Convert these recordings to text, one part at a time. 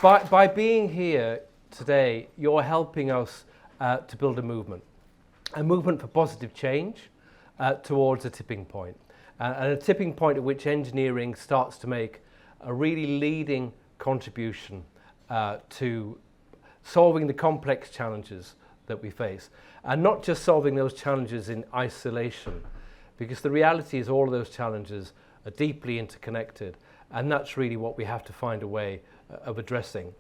by being here today, you're helping us to build a movement for positive change towards a tipping point. And a tipping point at which engineering starts to make a really leading contribution to solving the complex challenges that we face. And not just solving those challenges in isolation, because the reality is all of those challenges are deeply interconnected, and that's really what we have to find a way of addressing.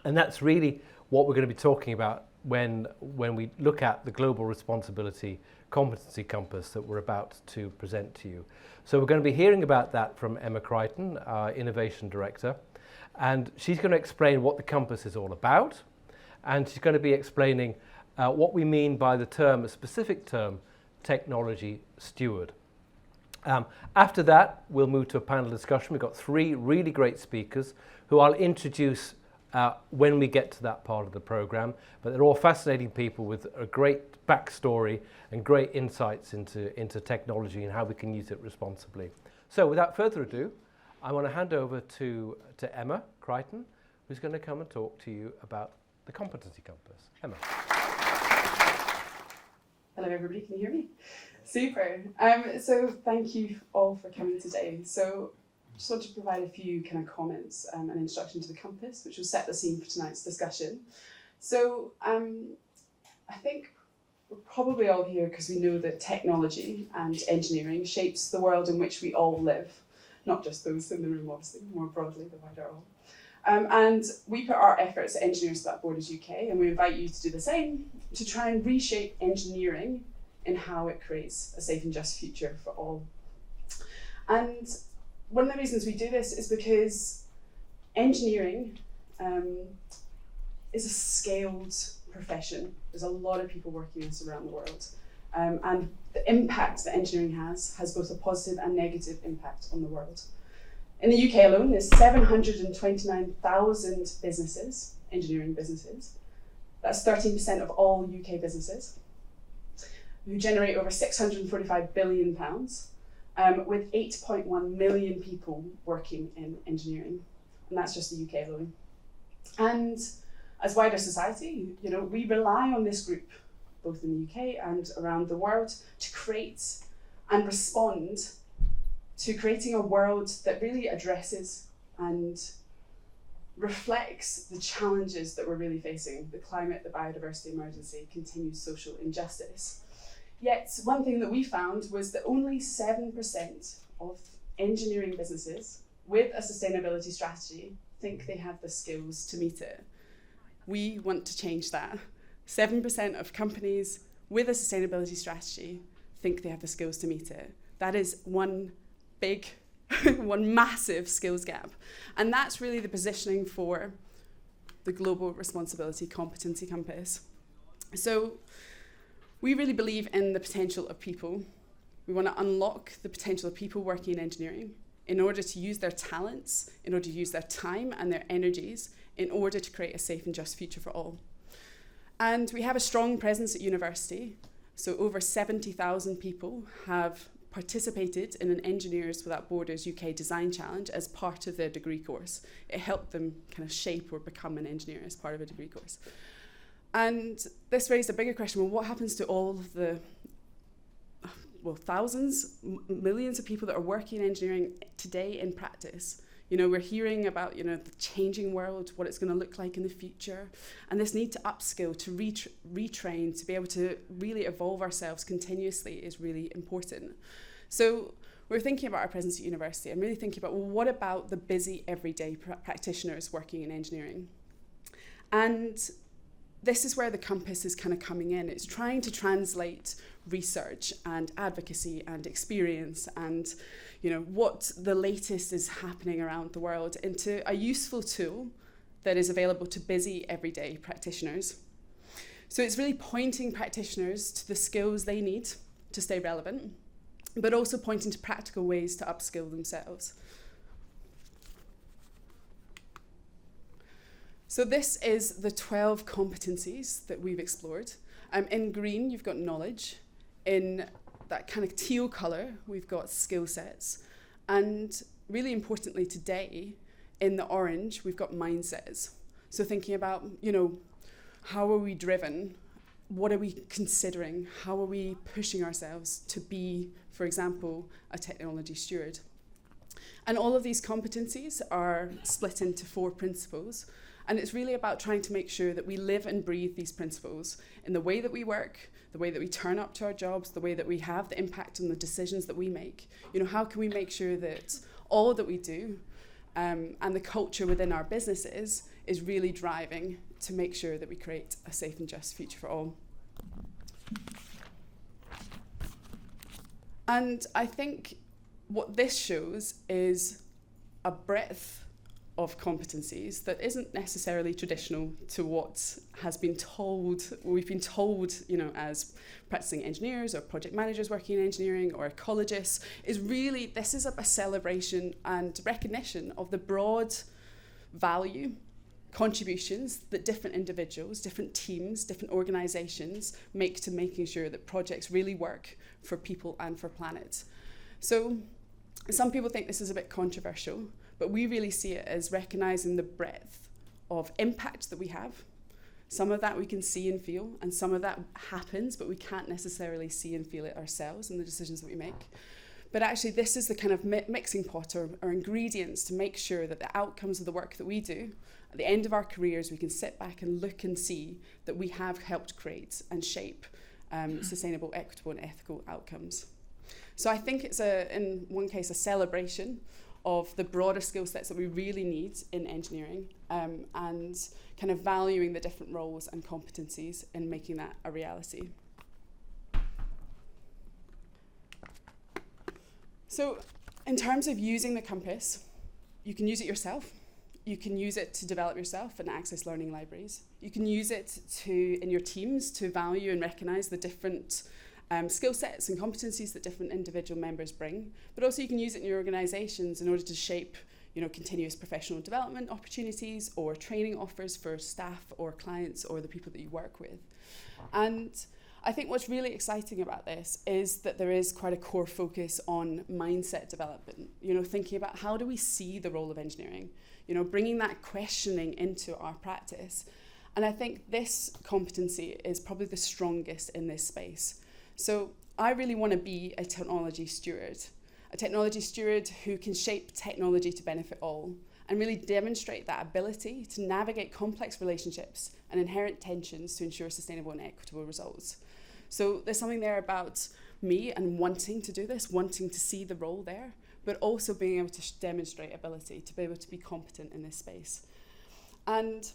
And that's really what we're going to be talking about when we look at the Global Responsibility Competency Compass that we're about to present to you. So we're going to be hearing about that from Emma Crichton, our Innovation Director, and she's going to explain what the Compass is all about, and she's going to be explaining what we mean by the term, a specific term, technology steward. After that, we'll move to a panel discussion. We've got 3 really great speakers who I'll introduce when we get to that part of the program, but they're all fascinating people with a great backstory and great insights into technology and how we can use it responsibly. So without further ado, I want to hand over to Emma Crichton, who's going to come and talk to you about the Competency Compass. Emma. Hello everybody, can you hear me? Super. So thank you all for coming today. So just want to provide a few kind of comments and introduction to the Compass, which will set the scene for tonight's discussion. So I think we're probably all here because we know that technology and engineering shapes the world in which we all live, not just those in the room, obviously, more broadly, the wider all. And we put our efforts at Engineers Without Borders UK, and we invite you to do the same, to try and reshape engineering in how it creates a safe and just future for all. And one of the reasons we do this is because engineering is a scaled profession. There's a lot of people working in this around the world. And the impact that engineering has both a positive and negative impact on the world. In the UK alone, there's 729,000 businesses, engineering businesses. That's 13% of all UK businesses, who generate over £645 billion, with 8.1 million people working in engineering. And that's just the UK alone. And as wider society, we rely on this group, both in the UK and around the world, to create and respond to creating a world that really addresses and reflects the challenges that we're really facing: the climate, the biodiversity emergency, continued social injustice. Yet one thing that we found was that only 7% of engineering businesses with a sustainability strategy think they have the skills to meet it. We want to change that. 7% of companies with a sustainability strategy think they have the skills to meet it. That is one massive skills gap. And that's really the positioning for the Global Responsibility Competency Compass. So we really believe in the potential of people. We want to unlock the potential of people working in engineering in order to use their talents, in order to use their time and their energies, in order to create a safe and just future for all. And we have a strong presence at university. So over 70,000 people have participated in an Engineers Without Borders UK Design Challenge as part of their degree course. It helped them kind of shape or become an engineer as part of a degree course. And this raised a bigger question: well, what happens to all of the thousands, millions of people that are working in engineering today in practice? We're hearing about, the changing world, what it's going to look like in the future, and this need to upskill, to retrain, to be able to really evolve ourselves continuously is really important. So we're thinking about our presence at university and really thinking about, well, what about the busy everyday practitioners working in engineering? And this is where the Compass is kind of coming in. It's trying to translate research and advocacy and experience and what the latest is happening around the world into a useful tool that is available to busy everyday practitioners. So it's really pointing practitioners to the skills they need to stay relevant, but also pointing to practical ways to upskill themselves. So this is the 12 competencies that we've explored. In green, you've got knowledge. In that kind of teal colour, we've got skill sets. And really importantly today, in the orange, we've got mindsets. So thinking about, how are we driven? What are we considering? How are we pushing ourselves to be, for example, a technology steward? And all of these competencies are split into 4 principles. And it's really about trying to make sure that we live and breathe these principles in the way that we work, the way that we turn up to our jobs, the way that we have the impact on the decisions that we make. How can we make sure that all that we do and the culture within our businesses is really driving to make sure that we create a safe and just future for all. And I think what this shows is a breadth of competencies that isn't necessarily traditional to what has been told, we've been told, as practicing engineers or project managers working in engineering or ecologists, is really, this is a celebration and recognition of the broad value, contributions that different individuals, different teams, different organizations make to making sure that projects really work for people and for planet. So some people think this is a bit controversial, but we really see it as recognizing the breadth of impact that we have. Some of that we can see and feel, and some of that happens, but we can't necessarily see and feel it ourselves in the decisions that we make. But actually, this is the kind of mixing pot or ingredients to make sure that the outcomes of the work that we do, at the end of our careers, we can sit back and look and see that we have helped create and shape sustainable, equitable, and ethical outcomes. So I think it's, in one case, a celebration of the broader skill sets that we really need in engineering, and kind of valuing the different roles and competencies in making that a reality. So in terms of using the compass, you can use it yourself. You can use it to develop yourself and access learning libraries. You can use it in your teams to value and recognize the different skill sets and competencies that different individual members bring, but also you can use it in your organizations in order to shape continuous professional development opportunities or training offers for staff or clients or the people that you work with. And I think what's really exciting about this is that there is quite a core focus on mindset development, thinking about how do we see the role of engineering, bringing that questioning into our practice. And I think this competency is probably the strongest in this space. So I really want to be a technology steward who can shape technology to benefit all and really demonstrate that ability to navigate complex relationships and inherent tensions to ensure sustainable and equitable results. So there's something there about me and wanting to do this, wanting to see the role there, but also being able to demonstrate ability to be able to be competent in this space. And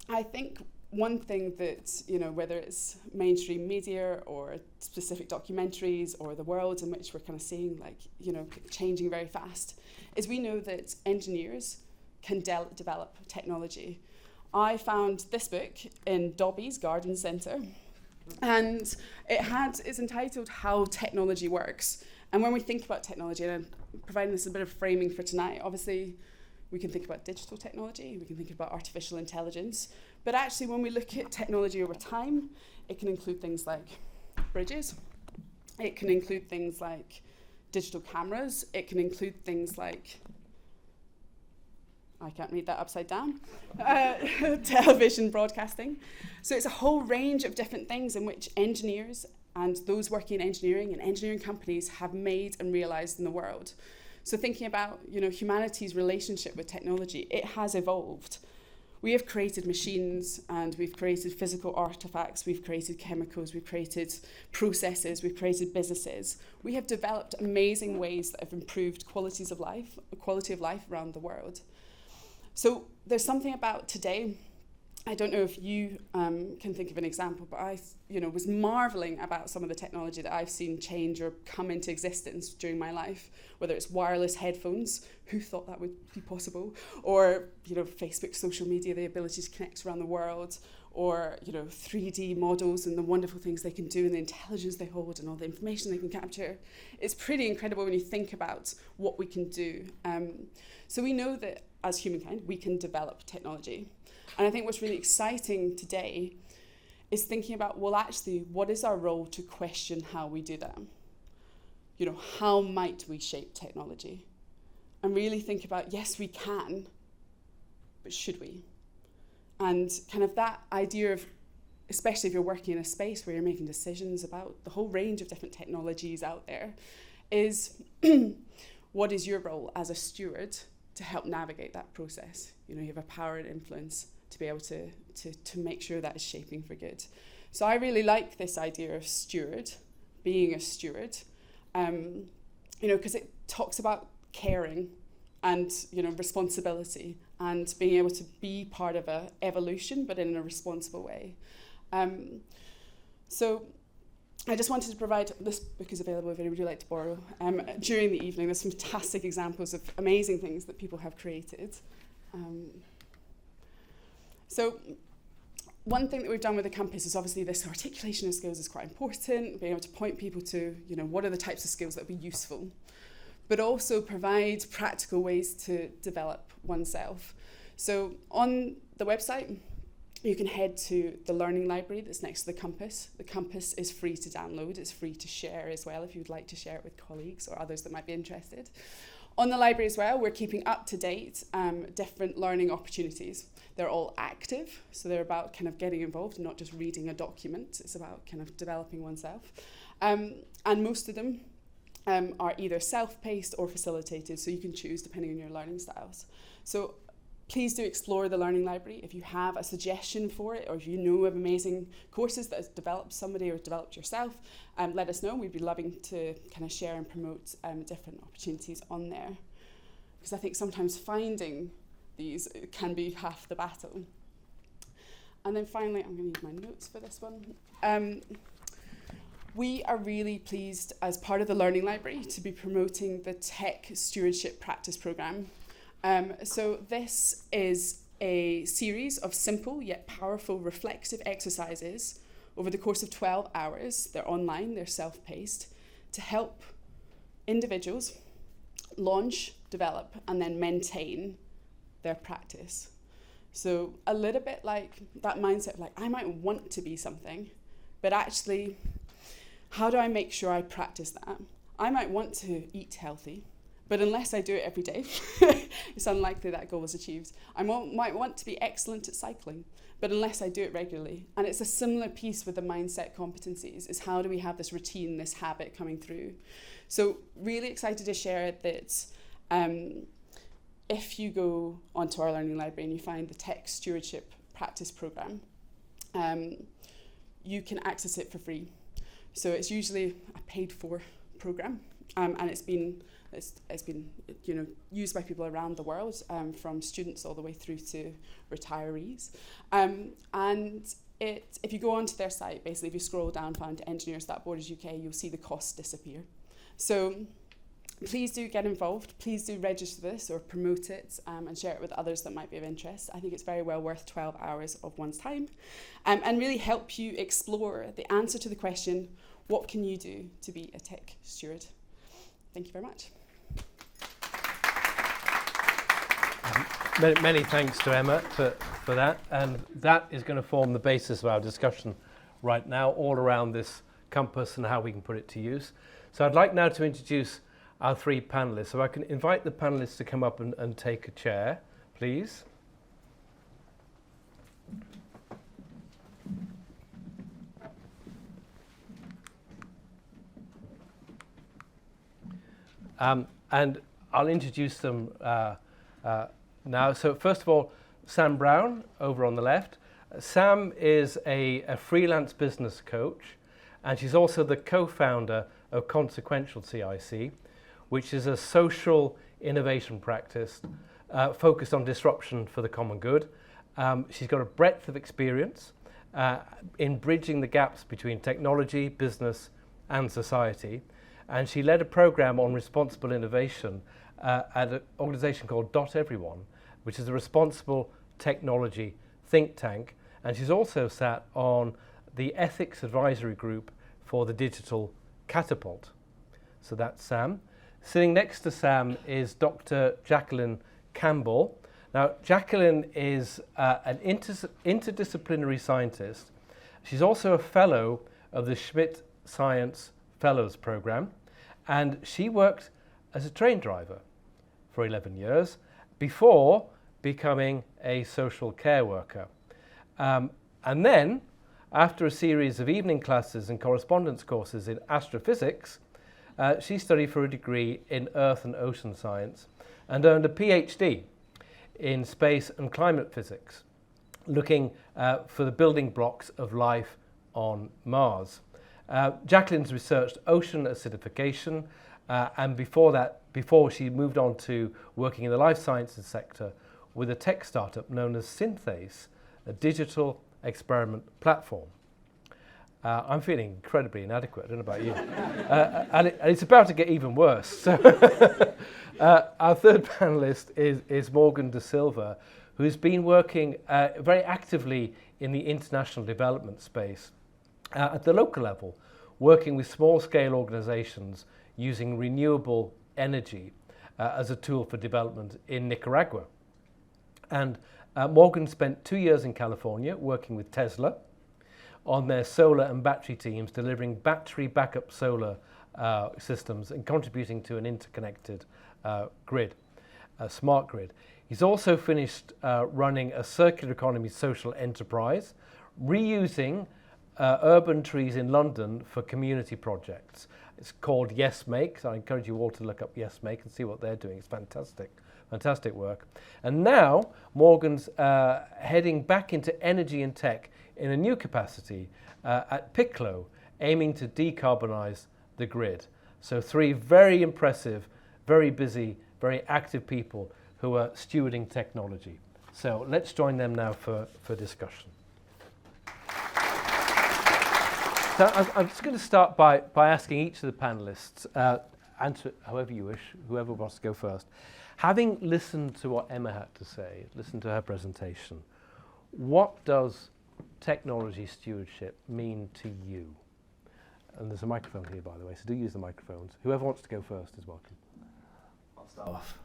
I think one thing that, whether it's mainstream media or specific documentaries or the world in which we're kind of seeing changing very fast, is we know that engineers can develop technology. I found this book in Dobby's Garden Centre, and it's entitled How Technology Works. And when we think about technology, and I'm providing this a bit of framing for tonight, obviously we can think about digital technology, we can think about artificial intelligence, but actually when we look at technology over time, it can include things like bridges, it can include things like digital cameras, it can include things like, I can't read that upside down, television broadcasting. So it's a whole range of different things in which engineers and those working in engineering and engineering companies have made and realized in the world. So thinking about humanity's relationship with technology, it has evolved. We have created machines and we've created physical artifacts, we've created chemicals, we've created processes, we've created businesses. We have developed amazing ways that have improved quality of life around the world. So there's something about today, I don't know if you can think of an example, but I was marveling about some of the technology that I've seen change or come into existence during my life, whether it's wireless headphones, who thought that would be possible, or Facebook, social media, the ability to connect around the world, or 3D models and the wonderful things they can do and the intelligence they hold and all the information they can capture. It's pretty incredible when you think about what we can do. So we know that as humankind, we can develop technology. And I think what's really exciting today is thinking about, well, actually, what is our role to question how we do that? How might we shape technology? And really think about, yes, we can, but should we? And kind of that idea of, especially if you're working in a space where you're making decisions about the whole range of different technologies out there, is what is your role as a steward to help navigate that process? You know, you have a power and influence to be able to make sure that is shaping for good. So I really like this idea of steward, being a steward, you know, because it talks about caring and, you know, responsibility and being able to be part of a evolution, but in a responsible way. So I just wanted to provide, this book is available if anybody would like to borrow, during the evening. There's some fantastic examples of amazing things that people have created. So one thing that we've done with the Compass is obviously this articulation of skills is quite important, being able to point people to, you know, what are the types of skills that would be useful, but also provide practical ways to develop oneself. So on the website, you can head to the learning library that's next to the Compass. The Compass is free to download. It's free to share as well if you'd like to share it with colleagues or others that might be interested. On the library as well, we're keeping up to date different learning opportunities. They're all active, so they're about kind of getting involved and not just reading a document. It's about kind of developing oneself. And most of them are either self-paced or facilitated, so you can choose depending on your learning styles. So please do explore the learning library. If you have a suggestion for it, or if you know of amazing courses that has developed somebody or developed yourself, let us know. We'd be loving to kind of share and promote different opportunities on there. Because I think sometimes finding these can be half the battle. And then finally, I'm going to use my notes for this one. We are really pleased as part of the Learning Library to be promoting the Tech Stewardship Practice Programme. So this is a series of simple yet powerful reflexive exercises over the course of 12 hours. They're online, they're self-paced, to help individuals launch, develop, and then maintain their practice. So a little bit like that mindset of like, I might want to be something, but actually, how do I make sure I practice that? I might want to eat healthy, but unless I do it every day, it's unlikely that goal is achieved. I might want to be excellent at cycling, but unless I do it regularly. And it's a similar piece with the mindset competencies, is how do we have this routine, this habit coming through? So really excited to share that if you go onto our learning library and you find the Tech Stewardship Practice Programme, you can access it for free. So it's usually a paid-for programme, and it's been you know, used by people around the world, from students all the way through to retirees. And if you go onto their site, basically, if you scroll down to engineers.borders UK, you'll see the costs disappear. So please do get involved. Please do register this or promote it, and share it with others that might be of interest. I think it's very well worth 12 hours of one's time, and really help you explore the answer to the question, what can you do to be a tech steward? Thank you very much. Many thanks to Emma for that, and that is going to form the basis of our discussion right now, all around this compass and how we can put it to use. So I'd like now to introduce our three panellists. So I can invite the panellists to come up and take a chair, please. And I'll introduce them now. So first of all, Sam Brown, over on the left. Sam is a freelance business coach, and she's also the co-founder of Consequential CIC, which is a social innovation practice focused on disruption for the common good. She's got a breadth of experience in bridging the gaps between technology, business, and society. And she led a program on responsible innovation at an organization called Everyone, which is a responsible technology think tank. And she's also sat on the ethics advisory group for the digital catapult. So that's Sam. Sitting next to Sam is Dr. Jacqueline Campbell. Now, Jacqueline is an interdisciplinary scientist. She's also a fellow of the Schmidt Science Fellows Program, and she worked as a train driver for 11 years before becoming a social care worker. And then, after a series of evening classes and correspondence courses in astrophysics, she studied for a degree in Earth and Ocean Science and earned a PhD in space and climate physics, looking for the building blocks of life on Mars. Jacqueline's researched ocean acidification, and before she moved on to working in the life sciences sector with a tech startup known as Synthace, a digital experiment platform. I'm feeling incredibly inadequate, I don't know about you. And it's about to get even worse. So our third panellist is Morgan de Silva, who's been working very actively in the international development space at the local level, working with small-scale organizations using renewable energy as a tool for development in Nicaragua. And Morgan spent 2 years in California working with Tesla on their solar and battery teams, delivering battery backup solar systems and contributing to an interconnected grid, a smart grid. He's also finished running a circular economy social enterprise, reusing urban trees in London for community projects. It's called Yes Make, so I encourage you all to look up Yes Make and see what they're doing. It's fantastic. Fantastic work. And now Morgan's heading back into energy and tech in a new capacity at Piclo, aiming to decarbonize the grid. So 3 very impressive, very busy, very active people who are stewarding technology. So let's join them now for discussion. So I'm just going to start by asking each of the panelists, answer however you wish, whoever wants to go first. Having listened to what Emma had to say, listened to her presentation, what does technology stewardship mean to you? And there's a microphone here, by the way, so do use the microphones. Whoever wants to go first is welcome. I'll start off.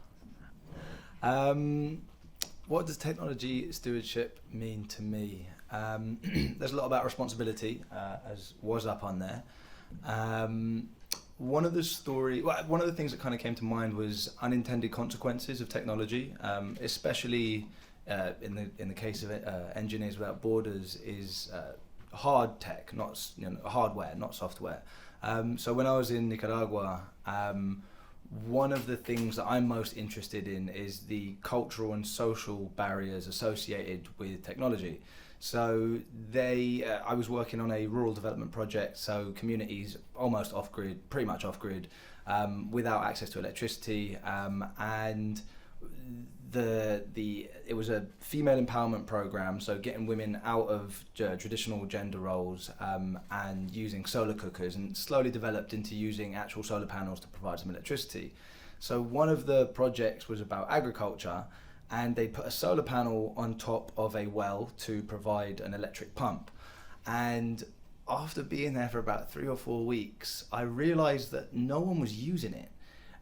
What does technology stewardship mean to me? There's a lot about responsibility, as was up on there. One of the things that kind of came to mind was unintended consequences of technology, especially in the case of Engineers Without Borders, is hard tech, not hardware, not software. So when I was in Nicaragua, one of the things that I'm most interested in is the cultural and social barriers associated with technology. So I was working on a rural development project, so communities almost off-grid, pretty much off-grid, without access to electricity, and it was a female empowerment program, so getting women out of traditional gender roles and using solar cookers, and slowly developed into using actual solar panels to provide some electricity. So one of the projects was about agriculture, and they put a solar panel on top of a well to provide an electric pump. And after being there for about 3 or 4 weeks, I realized that no one was using it.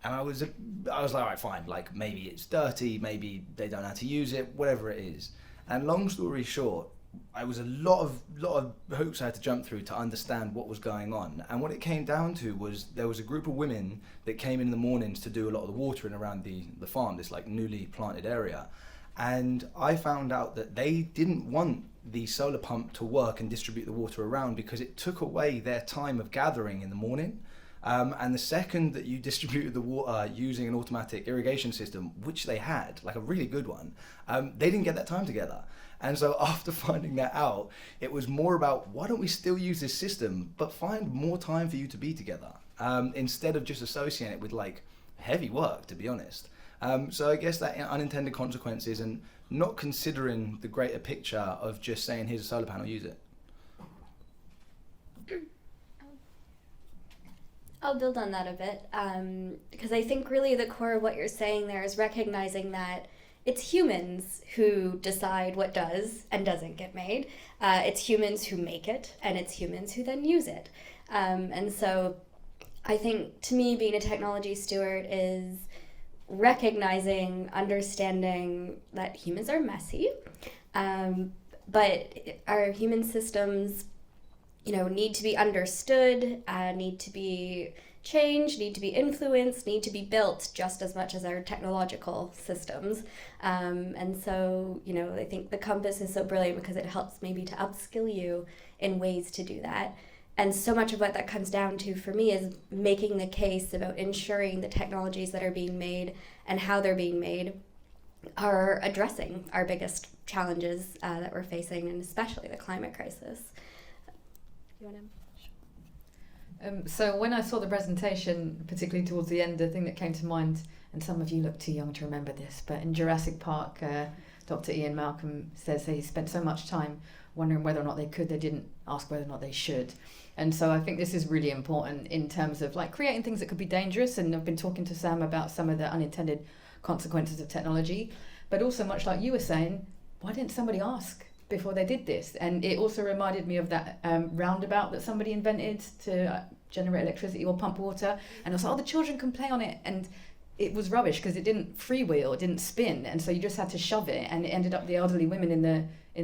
And I was like, all right, fine, like maybe it's dirty, maybe they don't know how to use it, whatever it is. And long story short, I was a lot of hoops I had to jump through to understand what was going on. And what it came down to was there was a group of women that came in the mornings to do a lot of the watering around the farm, this like newly planted area. And I found out that they didn't want the solar pump to work and distribute the water around because it took away their time of gathering in the morning. And the second that you distributed the water using an automatic irrigation system, which they had, like a really good one, they didn't get that time together. And so after finding that out, it was more about, why don't we still use this system, but find more time for you to be together, instead of just associating it with like heavy work, to be honest. So I guess that unintended consequences and not considering the greater picture of just saying, here's a solar panel, use it. I'll build on that a bit, because I think really the core of what you're saying there is recognizing that it's humans who decide what does and doesn't get made. It's humans who make it, and it's humans who then use it. And so I think, to me, being a technology steward is recognizing, understanding that humans are messy, but our human systems, need to be understood, need to be change, need to be influenced, need to be built just as much as our technological systems. And so, I think the Compass is so brilliant because it helps maybe to upskill you in ways to do that. And so much of what that comes down to for me is making the case about ensuring the technologies that are being made and how they're being made are addressing our biggest challenges that we're facing, and especially the climate crisis. You want to? So when I saw the presentation, particularly towards the end, the thing that came to mind, and some of you look too young to remember this, but in Jurassic Park, Dr. Ian Malcolm says that he spent so much time wondering whether or not they didn't ask whether or not they should. And so I think this is really important in terms of like creating things that could be dangerous, and I've been talking to Sam about some of the unintended consequences of technology, but also much like you were saying, why didn't somebody ask before they did this? And it also reminded me of that roundabout that somebody invented to generate electricity or pump water, and I was like, the children can play on it, and it was rubbish because it didn't freewheel, it didn't spin, and so you just had to shove it, and it ended up the elderly women in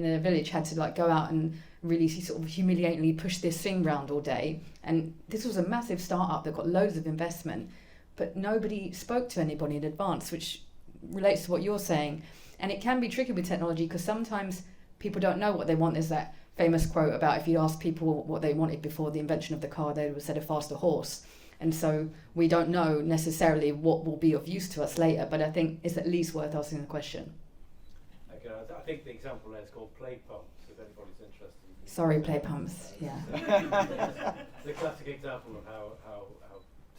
the village had to like go out and really sort of humiliatingly push this thing round all day. And this was a massive startup that got loads of investment, but nobody spoke to anybody in advance, which relates to what you're saying. And it can be tricky with technology because sometimes people don't know what they want. There's that famous quote about if you ask people what they wanted before the invention of the car, they would have said a faster horse. And so we don't know necessarily what will be of use to us later, but I think it's at least worth asking the question. Okay, I think the example there is called play pumps, if anybody's interested. Sorry, play pumps, yeah. The classic example of how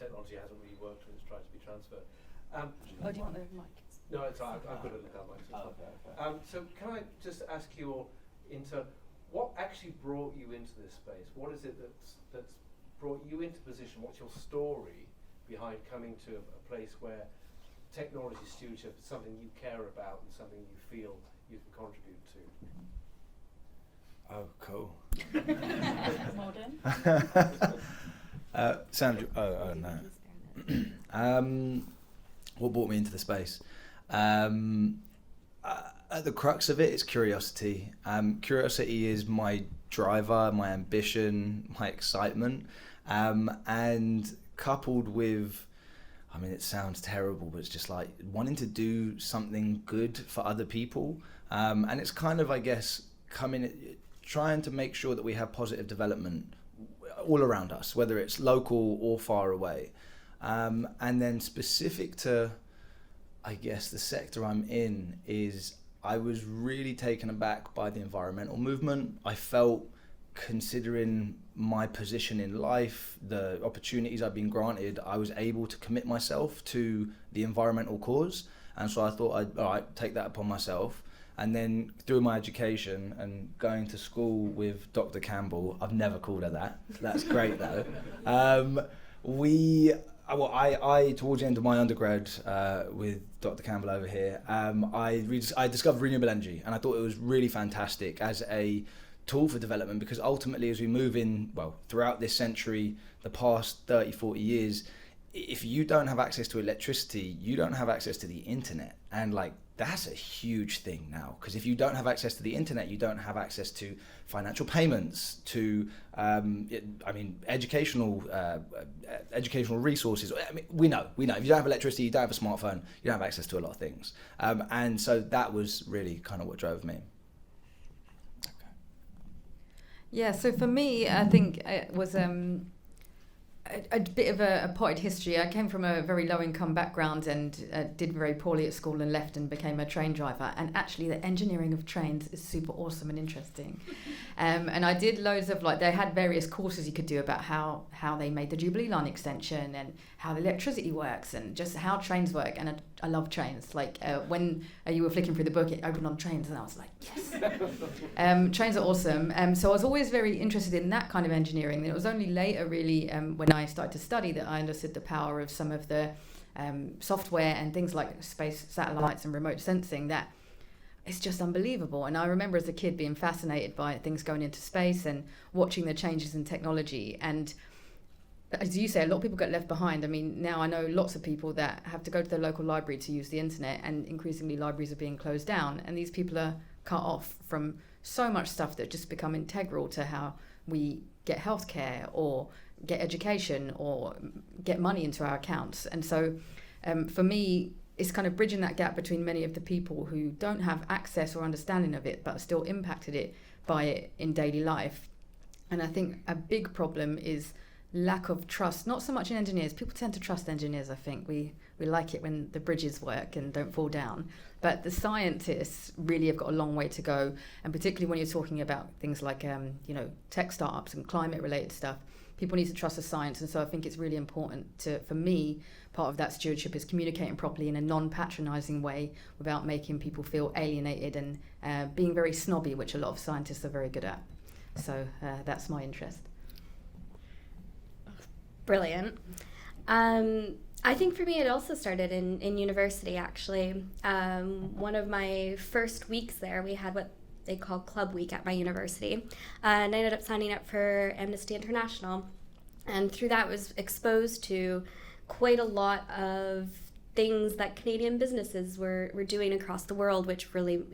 technology hasn't really worked when it's tried to be transferred. Do you want the mic? No, it's all right. I'm good at the mic. So can I just ask you all what actually brought you into this space? What is it that's brought you into position? What's your story behind coming to a place where technology stewardship is something you care about and something you feel you can contribute to? Oh, cool. Modern. Sam, no. What brought me into the space? At the crux of it is curiosity. Curiosity is my driver, my ambition, my excitement, and coupled with, I mean, it sounds terrible, but it's just like wanting to do something good for other people. And it's kind of, I guess, trying to make sure that we have positive development all around us, whether it's local or far away. And then specific to, I guess, the sector I'm in is I was really taken aback by the environmental movement. I felt, considering my position in life, the opportunities I've been granted, I was able to commit myself to the environmental cause. And so I thought I'd take that upon myself. And then through my education and going to school with Dr. Campbell, I've never called her that. That's great though. I towards the end of my undergrad with Dr. Campbell over here, I discovered renewable energy, and I thought it was really fantastic as a tool for development, because ultimately as we move in, throughout this century, the past 30, 40 years, if you don't have access to electricity, you don't have access to the internet. And that's a huge thing now, because if you don't have access to the internet, you don't have access to financial payments, to educational resources. I mean, we know if you don't have electricity, you don't have a smartphone, you don't have access to a lot of things. And so that was really kind of what drove me. Yeah, so for me, I think it was a bit of a potted history. I came from a very low-income background and did very poorly at school and left and became a train driver. And actually, the engineering of trains is super awesome and interesting. And I did loads of they had various courses you could do about how they made the Jubilee Line extension and how the electricity works and just how trains work. And I love trains. When you were flicking through the book, it opened on trains, and I was like, yes. Trains are awesome. So I was always very interested in that kind of engineering. And it was only later, really, when I started to study, that I understood the power of some of the software and things like space satellites and remote sensing. That it's just unbelievable. And I remember as a kid being fascinated by things going into space and watching the changes in technology. And as you say, a lot of people get left behind. I mean, now I know lots of people that have to go to their local library to use the internet, and increasingly libraries are being closed down, and these people are cut off from so much stuff that just become integral to how we get healthcare or get education or get money into our accounts. And so for me, it's kind of bridging that gap between many of the people who don't have access or understanding of it, but are still impacted by it in daily life. And I think a big problem is lack of trust, not so much in engineers. People tend to trust engineers, I think. We like it when the bridges work and don't fall down. But the scientists really have got a long way to go. And particularly when you're talking about things like, tech startups and climate-related stuff, people need to trust the science. And so I think it's really important for me, part of that stewardship is communicating properly in a non-patronising way without making people feel alienated and being very snobby, which a lot of scientists are very good at. So that's my interest. Brilliant. I think for me it also started in university, actually. One of my first weeks there, we had what they call Club Week at my university, and I ended up signing up for Amnesty International, and through that was exposed to quite a lot of things that Canadian businesses were doing across the world, which really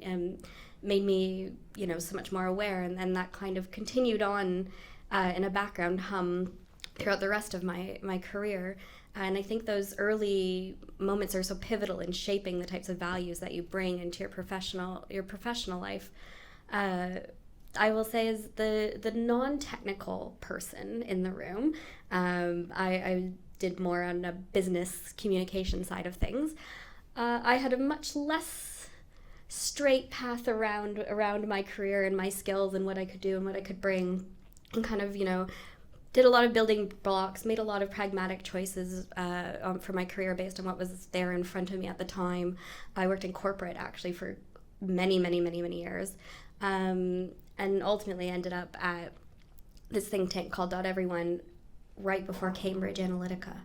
made me so much more aware, and that kind of continued on in a background hum throughout the rest of my career. And I think those early moments are so pivotal in shaping the types of values that you bring into your professional life. I will say, as the non-technical person in the room, I did more on a business communication side of things. I had a much less straight path around my career and my skills and what I could do and what I could bring, and kind of did a lot of building blocks, made a lot of pragmatic choices for my career based on what was there in front of me at the time. I worked in corporate actually for many years, and ultimately ended up at this think tank called .Everyone right before Cambridge Analytica.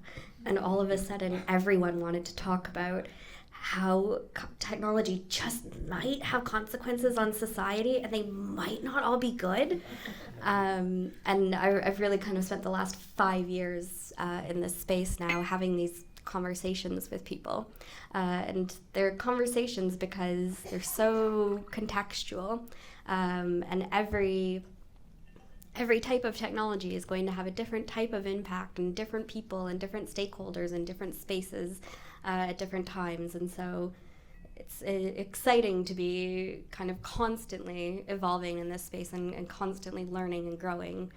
And all of a sudden everyone wanted to talk about how technology just might have consequences on society and they might not all be good. And I've really kind of spent the last 5 years in this space now having these conversations with people. And they're conversations because they're so contextual, and every type of technology is going to have a different type of impact and different people and different stakeholders and different spaces at different times. And so it's exciting to be kind of constantly evolving in this space and constantly learning and growing.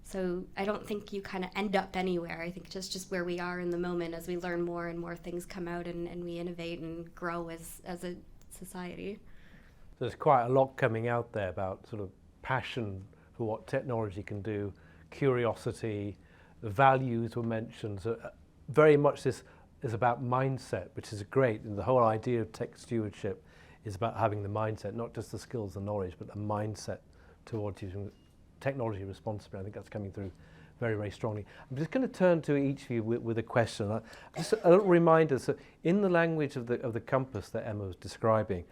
So I don't think you kind of end up anywhere. I think just where we are in the moment as we learn more and more things come out and we innovate and grow as a society. There's quite a lot coming out there about sort of passion for what technology can do, curiosity, the values were mentioned. So very much this is about mindset, which is great. And the whole idea of tech stewardship is about having the mindset, not just the skills and knowledge, but the mindset towards using technology responsibly. I think that's coming through very, very strongly. I'm just going to turn to each of you with a question. Just a little reminder, so in the language of the compass that Emma was describing,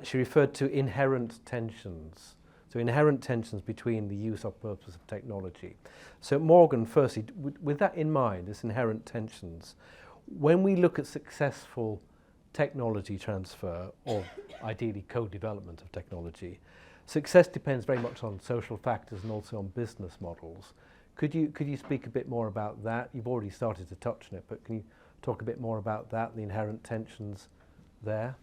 she referred to inherent tensions. So inherent tensions between the use or purpose of technology. So Morgan, firstly, with that in mind, this inherent tensions, when we look at successful technology transfer, or ideally co-development of technology, success depends very much on social factors and also on business models. Could you speak a bit more about that? You've already started to touch on it, but can you talk a bit more about that, the inherent tensions there?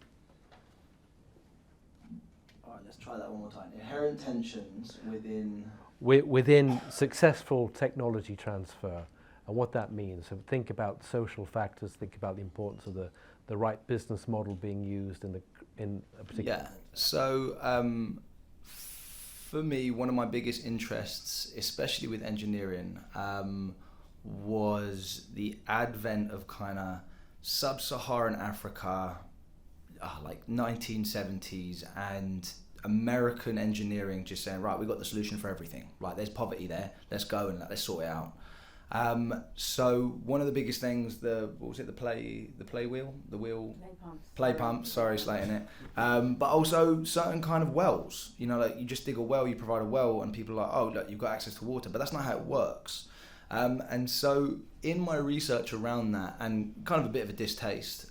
All right, let's try that one more time. Inherent tensions within successful technology transfer, and what that means. So think about social factors, think about the importance of the right business model being used in a particular... Yeah, so for me, one of my biggest interests, especially with engineering, was the advent of kind of sub-Saharan Africa, like 1970s, and American engineering just saying, right, we've got the solution for everything. Right, there's poverty there, let's go and let's sort it out. So one of the biggest things, the play pumps, sorry, slating it. But also certain kind of wells, like you just dig a well, you provide a well and people are like, oh, look, you've got access to water, but that's not how it works. And so in my research around that and kind of a bit of a distaste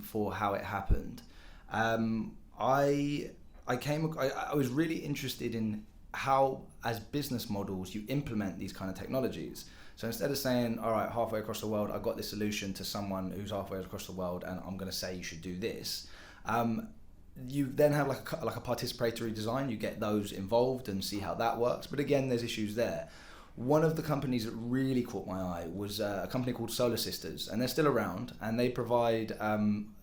for how it happened, I was really interested in how, as business models, you implement these kind of technologies. So instead of saying, all right, halfway across the world, I've got this solution to someone who's halfway across the world, and I'm going to say you should do this. You then have like a participatory design. You get those involved and see how that works. But again, there's issues there. One of the companies that really caught my eye was a company called Solar Sisters, and they're still around, and they provide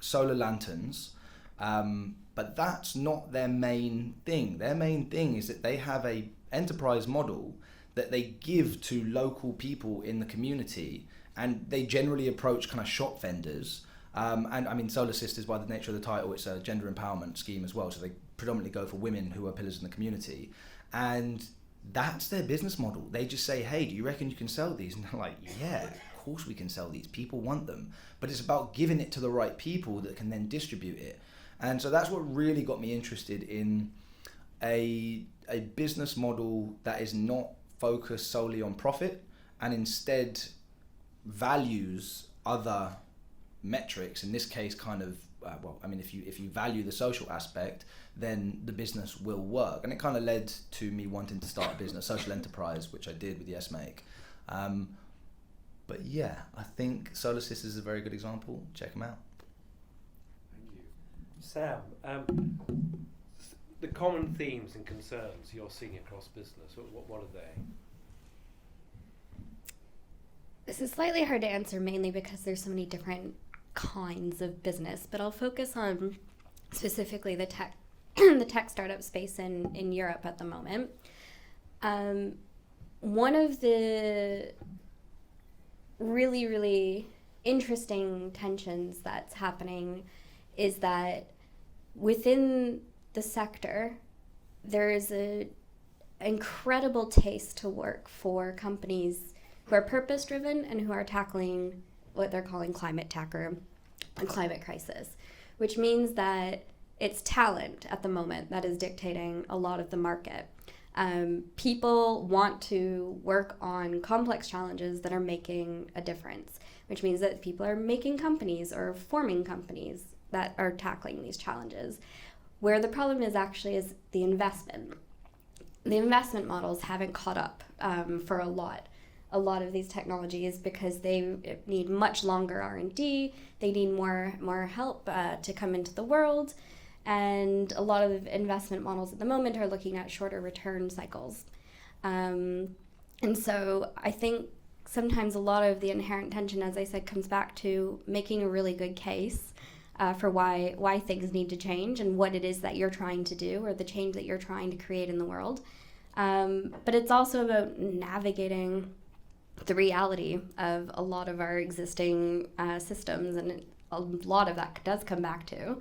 solar lanterns. But that's not their main thing. Their main thing is that they have a enterprise model that they give to local people in the community, and they generally approach kind of shop vendors. And I mean, Solar Sisters, by the nature of the title, it's a gender empowerment scheme as well. So they predominantly go for women who are pillars in the community. And that's their business model. They just say, hey, do you reckon you can sell these? And they're like, yeah, of course we can sell these. People want them. But it's about giving it to the right people that can then distribute it. And so that's what really got me interested in a business model that is not focused solely on profit and instead values other metrics. In this case, kind of, if you value the social aspect, then the business will work. And it kind of led to me wanting to start a business, social enterprise, which I did with Yes Make. But yeah, I think Solar Sisters is a very good example. Check them out. Thank you. Sam, the common themes and concerns you're seeing across business, what are they? This is slightly hard to answer, mainly because there's so many different kinds of business, but I'll focus on specifically the tech the tech startup space in Europe at the moment. One of the really, really interesting tensions that's happening is that within the sector, there is an incredible taste to work for companies who are purpose-driven and who are tackling what they're calling climate tech or a climate crisis, which means that it's talent at the moment that is dictating a lot of the market. People want to work on complex challenges that are making a difference, which means that people are making companies or forming companies that are tackling these challenges. Where the problem is actually is the investment. The investment models haven't caught up for a lot of these technologies because they need much longer R&D, they need more help to come into the world, and a lot of investment models at the moment are looking at shorter return cycles. And so I think sometimes a lot of the inherent tension, as I said, comes back to making a really good case for why things need to change and what it is that you're trying to do or the change that you're trying to create in the world. But it's also about navigating the reality of a lot of our existing systems, and a lot of that does come back to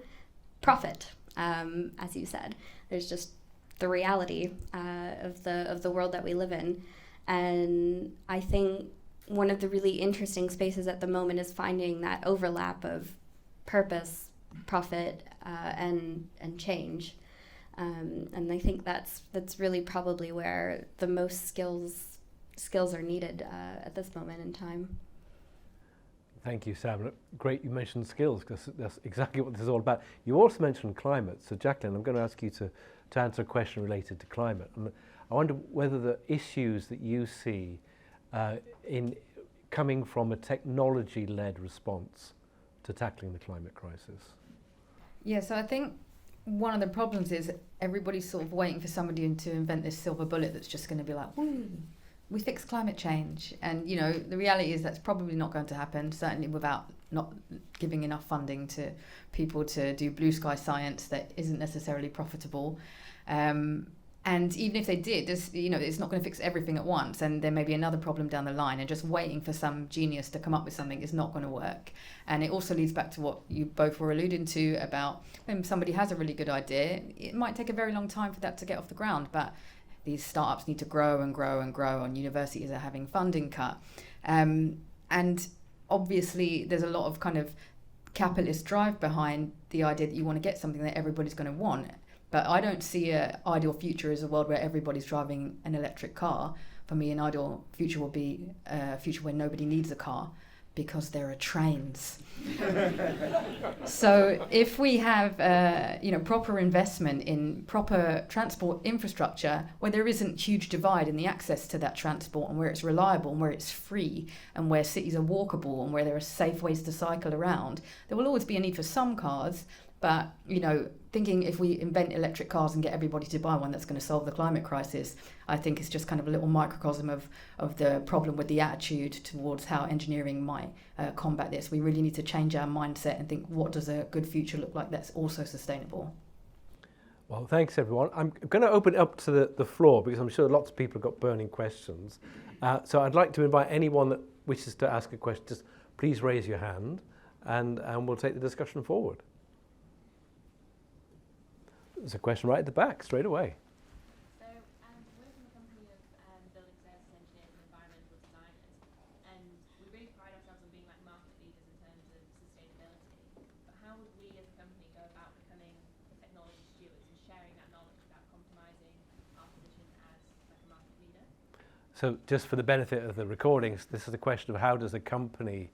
profit. As you said, there's just the reality of the world that we live in, and I think one of the really interesting spaces at the moment is finding that overlap of purpose, profit, and change, and I think that's really probably where the most skills are needed at this moment in time. Thank you, Sam. Great you mentioned skills, because that's exactly what this is all about. You also mentioned climate. So Jacqueline, I'm going to ask you to answer a question related to climate. And I wonder whether the issues that you see in coming from a technology-led response to tackling the climate crisis. Yeah, so I think one of the problems is everybody's sort of waiting for somebody to invent this silver bullet that's just going to be like, woo, we fix climate change. And, you know, the reality is that's probably not going to happen, certainly without not giving enough funding to people to do blue sky science that isn't necessarily profitable. And even if they did, it's not going to fix everything at once, and there may be another problem down the line, and just waiting for some genius to come up with something is not going to work. And it also leads back to what you both were alluding to about when somebody has a really good idea, it might take a very long time for that to get off the ground, but these startups need to grow and grow and grow, and universities are having funding cut. And obviously there's a lot of kind of capitalist drive behind the idea that you want to get something that everybody's going to want. But I don't see an ideal future as a world where everybody's driving an electric car. For me, an ideal future will be a future where nobody needs a car, Because there are trains. So if we have proper investment in proper transport infrastructure where there isn't huge divide in the access to that transport, and where it's reliable and where it's free, and where cities are walkable and where there are safe ways to cycle around, there will always be a need for some cars. But, thinking if we invent electric cars and get everybody to buy one, that's going to solve the climate crisis, I think it's just kind of a little microcosm of the problem with the attitude towards how engineering might combat this. We really need to change our mindset and think, what does a good future look like that's also sustainable? Well, thanks, everyone. I'm going to open it up to the floor because I'm sure lots of people have got burning questions. So I'd like to invite anyone that wishes to ask a question, just please raise your hand and we'll take the discussion forward. There's a question right at the back, straight away. So, we're from a company of building services engineers and environmental designers, and we really pride ourselves on being like market leaders in terms of sustainability. But how would we as a company go about becoming technology stewards and sharing that knowledge without compromising our position as like a market leader? So just for the benefit of the recordings, this is a question of how does a company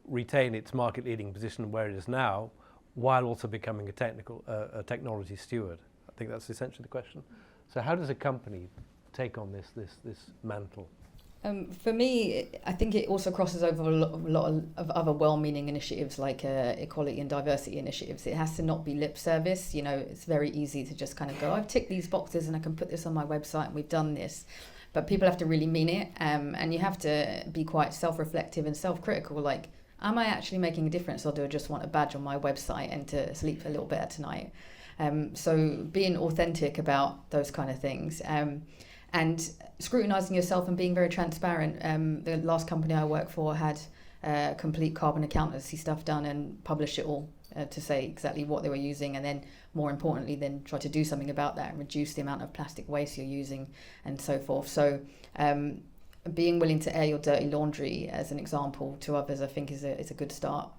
retain its market leading position where it is now, while also becoming a technology steward. I think that's essentially the question. So how does a company take on this mantle? For me, I think it also crosses over a lot of other well-meaning initiatives like equality and diversity initiatives. It has to not be lip service. It's very easy to just kind of go, I've ticked these boxes and I can put this on my website and we've done this. But people have to really mean it, and you have to be quite self-reflective and self-critical, like, am I actually making a difference, or do I just want a badge on my website and to sleep a little better tonight? So being authentic about those kind of things, and scrutinising yourself and being very transparent. The last company I worked for had complete carbon accountancy stuff done and published it all to say exactly what they were using, and then more importantly then try to do something about that and reduce the amount of plastic waste you're using and so forth. So being willing to air your dirty laundry as an example to others, I think is a good start.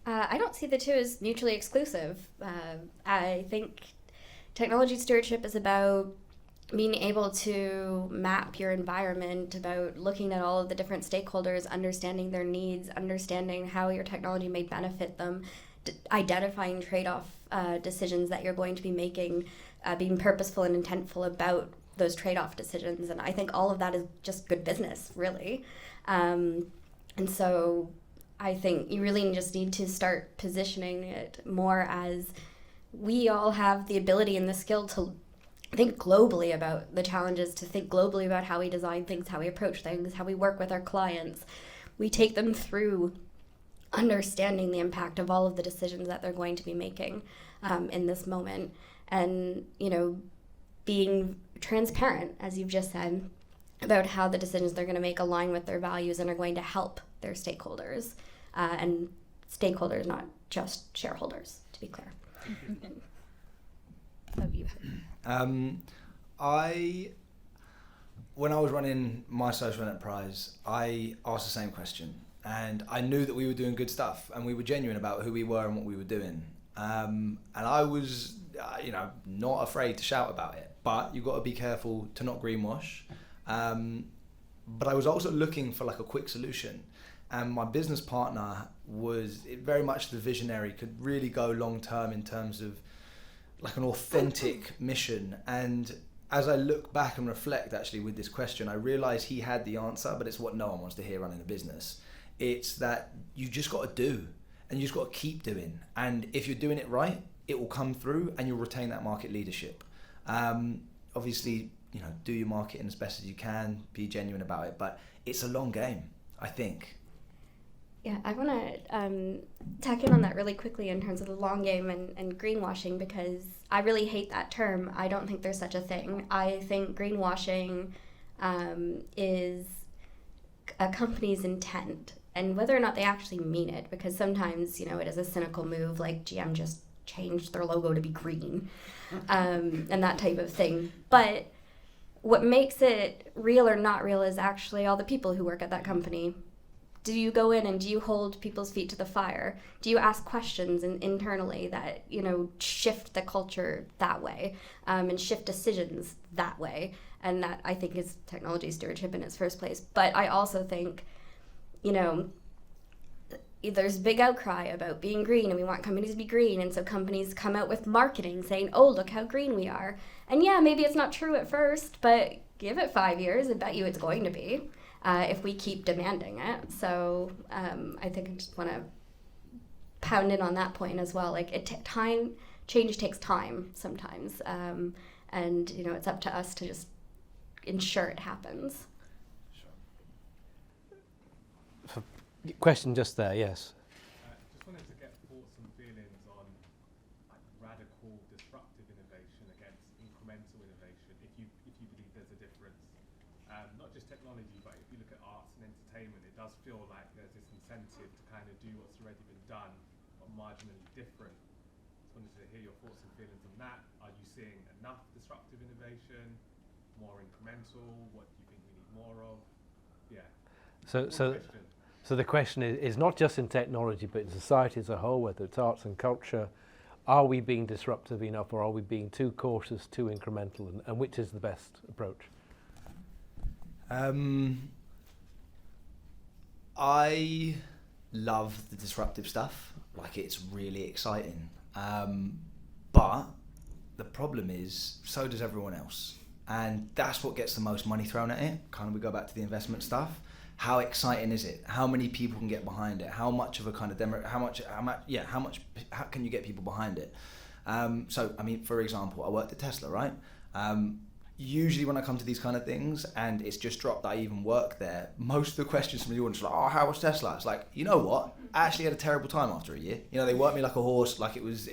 I don't see the two as mutually exclusive. I think technology stewardship is about being able to map your environment, about looking at all of the different stakeholders, understanding their needs, understanding how your technology may benefit them, identifying trade-off decisions that you're going to be making, being purposeful and intentful about those trade-off decisions. And I think all of that is just good business, really. And so I think you really just need to start positioning it more as we all have the ability and the skill to think globally about the challenges, to think globally about how we design things, how we approach things, how we work with our clients. We take them through understanding the impact of all of the decisions that they're going to be making in this moment. And, being transparent, as you've just said, about how the decisions they're going to make align with their values and are going to help their stakeholders. And stakeholders, not just shareholders, to be clear. When I was running my social enterprise, I asked the same question, and I knew that we were doing good stuff and we were genuine about who we were and what we were doing. And I was, not afraid to shout about it, but you've got to be careful to not greenwash. But I was also looking for like a quick solution. And my business partner was very much the visionary, could really go long term in terms of like an authentic mission. And as I look back and reflect actually with this question, I realized he had the answer, but it's what no one wants to hear running a business. It's that you just got to do, and you just got to keep doing. And if you're doing it right, it will come through and you'll retain that market leadership. Obviously, do your marketing as best as you can, be genuine about it, but it's a long game, I think. Yeah, I want to tack in on that really quickly in terms of the long game and greenwashing, because I really hate that term. I don't think there's such a thing. I think greenwashing is a company's intent, and whether or not they actually mean it, because sometimes, it is a cynical move, like GM just changed their logo to be green, and that type of thing. But what makes it real or not real is actually all the people who work at that company. Do you go in and do you hold people's feet to the fire? Do you ask questions internally that, shift the culture that way, and shift decisions that way? And that, I think, is technology stewardship in its first place. But I also think, there's a big outcry about being green, and we want companies to be green, and so companies come out with marketing saying, oh, look how green we are. And yeah, maybe it's not true at first, but give it 5 years, I bet you it's going to be, if we keep demanding it. So I think I just want to pound in on that point as well. Like, change takes time sometimes, and it's up to us to just ensure it happens. Question just there, yes. Just wanted to get thoughts and feelings on radical disruptive innovation against incremental innovation, if you believe there's a difference. Not just technology, but if you look at arts and entertainment, it does feel like there's this incentive to kind of do what's already been done, but marginally different. Just wanted to hear your thoughts and feelings on that. Are you seeing enough disruptive innovation, more incremental? What do you think we need more of? Yeah. So the question is not just in technology, but in society as a whole, whether it's arts and culture, are we being disruptive enough, or are we being too cautious, too incremental, and which is the best approach? I love the disruptive stuff. Like, it's really exciting. But the problem is, so does everyone else. And that's what gets the most money thrown at it. Kind of, we go back to the investment stuff. How exciting is it? How many people can get behind it? How much of a kind of how can you get people behind it? So, I mean, for example, I worked at Tesla, right? Usually when I come to these kind of things and it's just dropped that I even work there, most of the questions from the audience are like, oh, how was Tesla? It's like, you know what? I actually had a terrible time after a year. They worked me like a horse, like it was,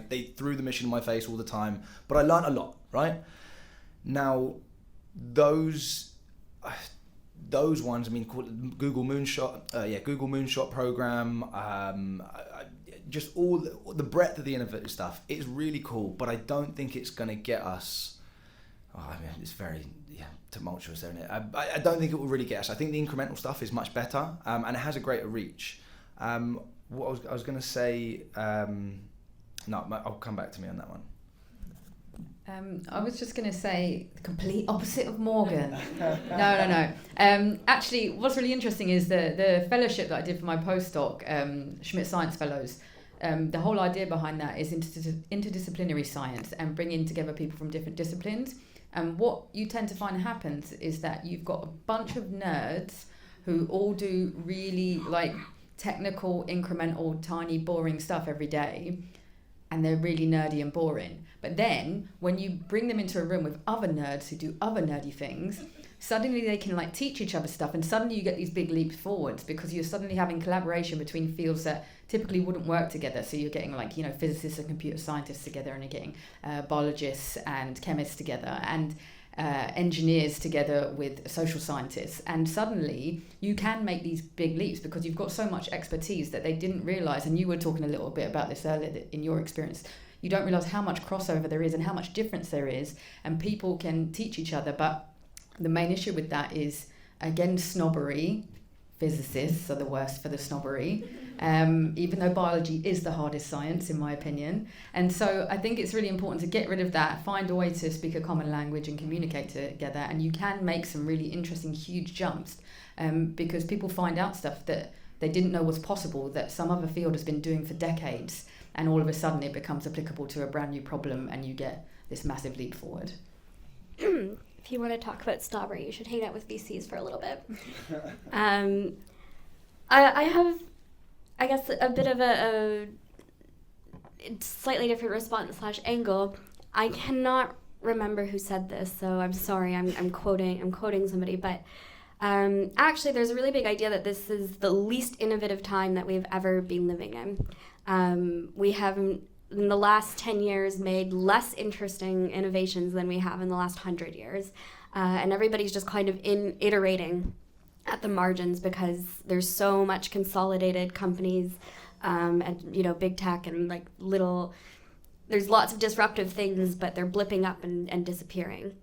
they threw the mission in my face all the time, but I learned a lot, right? Now, those ones, I mean, Google Moonshot program, just all the breadth of the innovative stuff. It's really cool, but I don't think it's going to get us. It's very tumultuous, isn't it? I don't think it will really get us. I think the incremental stuff is much better, and it has a greater reach. What I was going to say, I'll come back to me on that one. I was just going to say the complete opposite of Morgan. No. Actually, what's really interesting is the fellowship that I did for my postdoc, Schmidt Science Fellows. The whole idea behind that is interdisciplinary science and bringing together people from different disciplines. And what you tend to find happens is that you've got a bunch of nerds who all do really technical, incremental, tiny, boring stuff every day. And they're really nerdy and boring. But then when you bring them into a room with other nerds who do other nerdy things, suddenly they can teach each other stuff, and suddenly you get these big leaps forwards because you're suddenly having collaboration between fields that typically wouldn't work together. So you're getting physicists and computer scientists together, and you're getting biologists and chemists together, and engineers together with social scientists, and suddenly you can make these big leaps because you've got so much expertise that they didn't realize. And you were talking a little bit about this earlier, that in your experience you don't realize how much crossover there is and how much difference there is, and people can teach each other. But the main issue with that is, again, snobbery. Physicists are the worst for the snobbery, even though biology is the hardest science, in my opinion. And so I think it's really important to get rid of that, find a way to speak a common language and communicate together, and you can make some really interesting, huge jumps, because people find out stuff that they didn't know was possible, that some other field has been doing for decades, and all of a sudden it becomes applicable to a brand new problem, and you get this massive leap forward. If you want to talk about snobbery, you should hang out with VCs for a little bit. I have, I guess, a bit of a slightly different response / angle. I cannot remember who said this, so I'm sorry. I'm quoting somebody, but actually, there's a really big idea that this is the least innovative time that we've ever been living in. We have, in the last 10 years, made less interesting innovations than we have in the last 100 years. And everybody's just kind of iterating at the margins because there's so much consolidated companies and, big tech and there's lots of disruptive things, but they're blipping up and disappearing,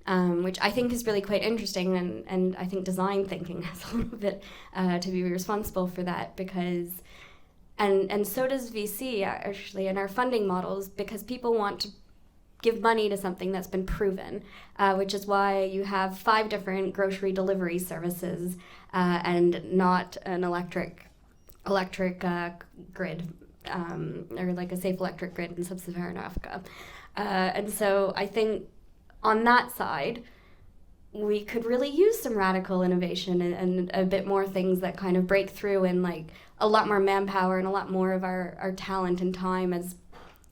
which I think is really quite interesting. And I think design thinking has a little bit to be responsible for that because... And so does VC, actually, in our funding models, because people want to give money to something that's been proven, which is why you have 5 different grocery delivery services and not an electric grid, or like a safe electric grid in sub-Saharan Africa. And so I think on that side, we could really use some radical innovation and a bit more things that kind of break through, and like a lot more manpower and a lot more of our talent and time as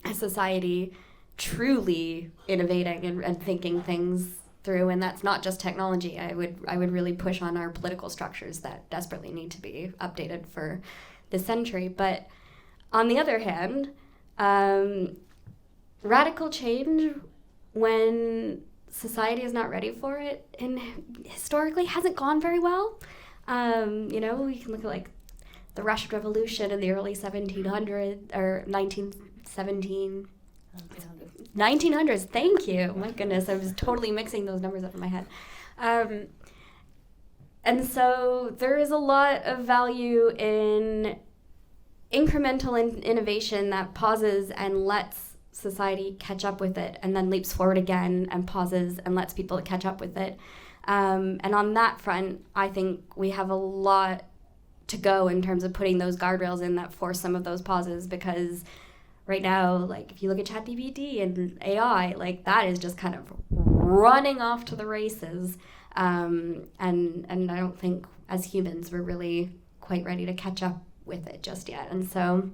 a society truly innovating and thinking things through. And that's not just technology. I would really push on our political structures that desperately need to be updated for this century. But on the other hand, radical change, when society is not ready for it, and historically hasn't gone very well. We can look at like the Russian Revolution in the early 1700s or 1900s. Thank you. My goodness, I was totally mixing those numbers up in my head. And so there is a lot of value in incremental innovation that pauses and lets society catch up with it, and then leaps forward again and pauses and lets people catch up with it. And on that front, I think we have a lot to go in terms of putting those guardrails in that force some of those pauses, because right now, like if you look at ChatGPT and AI, like that is just kind of running off to the races. And I don't think as humans we're really quite ready to catch up with it just yet. And so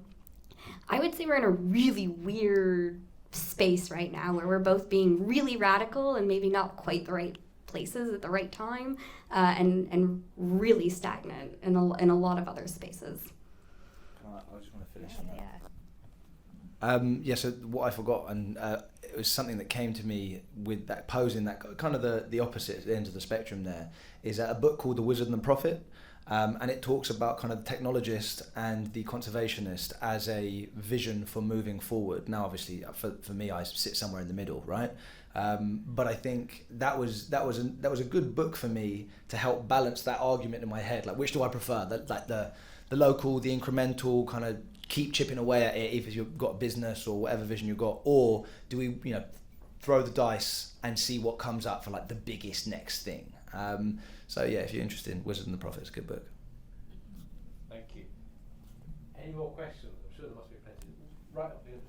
I would say we're in a really weird space right now where we're both being really radical and maybe not quite the right places at the right time, and really stagnant in a lot of other spaces. I just want to finish on that. Yeah, so what I forgot, and it was something that came to me with that posing that kind of the opposite end of the spectrum there, is a book called The Wizard and the Prophet. And it talks about kind of the technologist and the conservationist as a vision for moving forward. Now, obviously, for me, I sit somewhere in the middle, right? But I think that was a good book for me to help balance that argument in my head. Like, which do I prefer? The local, the incremental, kind of keep chipping away at it, if you've got a business or whatever vision you've got, or do we, throw the dice and see what comes up for like the biggest next thing? So yeah, if you're interested, Wizard and the Prophet is a good book. Thank you. Any more questions? I'm sure there must be plenty. Right up here.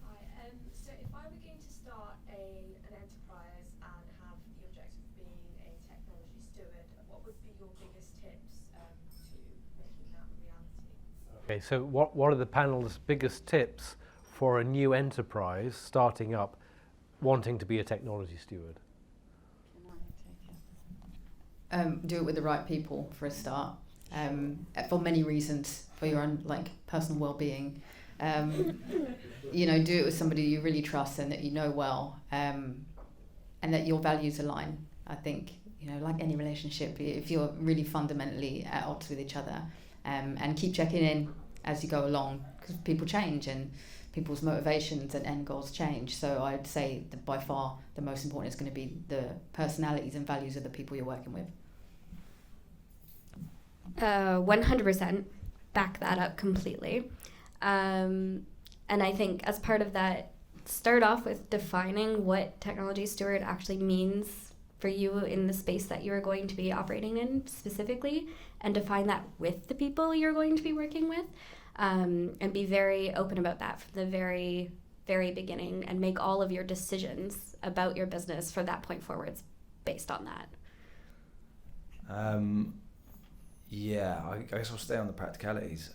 Hi. So if I were going to start an enterprise and have the objective of being a technology steward, what would be your biggest tips to making that a reality? Okay, so what are the panel's biggest tips for a new enterprise starting up, wanting to be a technology steward? Do it with the right people for a start, for many reasons, for your own personal well-being. Do it with somebody you really trust and that you know well, and that your values align. I think like any relationship, if you're really fundamentally at odds with each other, and keep checking in as you go along, because people change and people's motivations and end goals change. So I'd say that by far the most important is going to be the personalities and values of the people you're working with. 100% back that up completely. And I think as part of that, start off with defining what technology steward actually means for you in the space that you're going to be operating in specifically, and define that with the people you're going to be working with. And be very open about that from the very, very beginning, and make all of your decisions about your business from that point forwards based on that. Yeah, I guess I'll stay on the practicalities.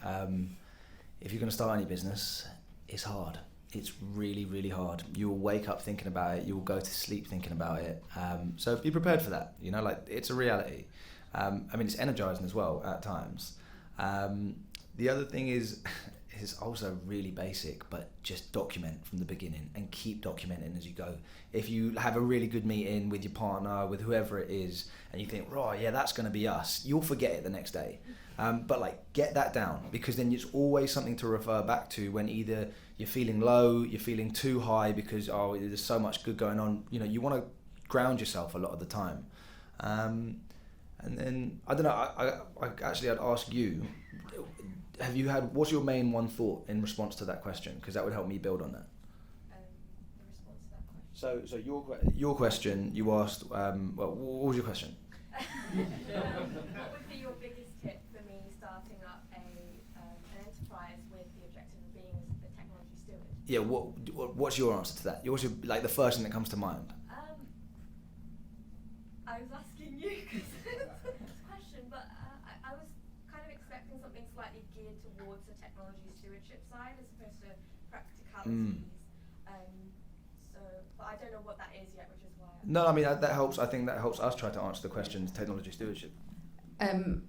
If you're going to start any business, it's hard. It's really, really hard. You will wake up thinking about it. You will go to sleep thinking about it. So be prepared for that. It's a reality. It's energizing as well at times. The other thing is also really basic, but just document from the beginning and keep documenting as you go. If you have a really good meeting with your partner, with whoever it is, and you think, right, yeah, that's going to be us, you'll forget it the next day. But get that down, because then it's always something to refer back to when either you're feeling low, you're feeling too high because, there's so much good going on. You want to ground yourself a lot of the time. And then, I don't know, I'd ask you, what's your main one thought in response to that question? Because that would help me build on that. The response to that So your question, you asked, what was your question? What would be your biggest tip for me starting up an enterprise with the objective of being a technology steward? Yeah, what's your answer to that? What's your, like, the first thing that comes to mind? I was asking you because it's a question, but I was kind of expecting something slightly geared towards the technology stewardship side as opposed to practicalities. But I don't know what that is yet, which is why. No, I mean, that helps. I think that helps us try to answer the questions, technology stewardship.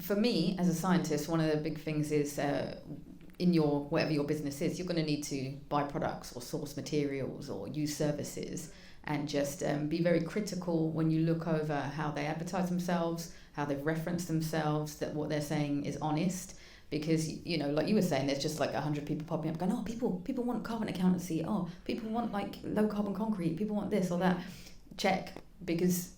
For me, as a scientist, one of the big things is in your whatever your business is, you're going to need to buy products or source materials or use services, and just be very critical when you look over how they advertise themselves, how they've referenced themselves, that what they're saying is honest. Because, you know, like you were saying, there's just like 100 people popping up going, oh, people want carbon accountancy, oh, people want like low carbon concrete, people want this or that. Check, because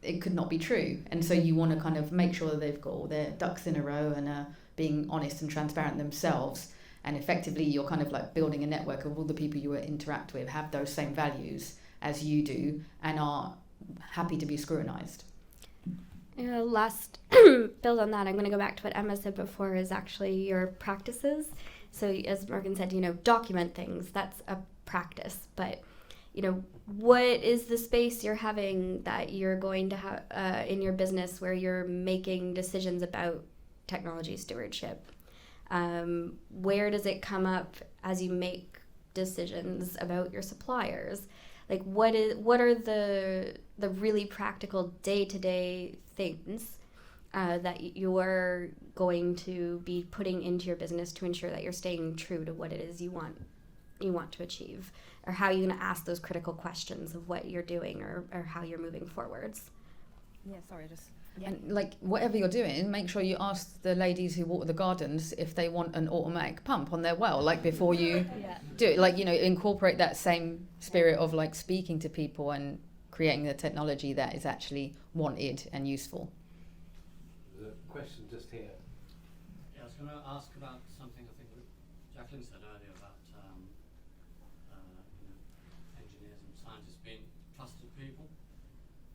it could not be true. And so you want to kind of make sure that they've got all their ducks in a row and are being honest and transparent themselves. And effectively, you're kind of like building a network of all the people you interact with have those same values as you do and are happy to be scrutinized. Last build on that, I'm going to go back to what Emma said before, is actually your practices. So as Morgan said, you know, document things. That's a practice. But, you know, what is the space you're having that you're going to have in your business where you're making decisions about technology stewardship? Where does it come up as you make decisions about your suppliers? Like, what are the really practical day-to-day things that you're going to be putting into your business to ensure that you're staying true to what it is you want to achieve, or how you're going to ask those critical questions of what you're doing or how you're moving forwards? Yeah, sorry, just... Yeah. And like whatever you're doing, make sure you ask the ladies who water the gardens if they want an automatic pump on their well, like before you do it. Like, you know, incorporate that same spirit of like speaking to people and creating the technology that is actually wanted and useful. There's a question just here. Yeah, I was going to ask about something I think that Jacqueline said earlier about engineers and scientists being trusted people.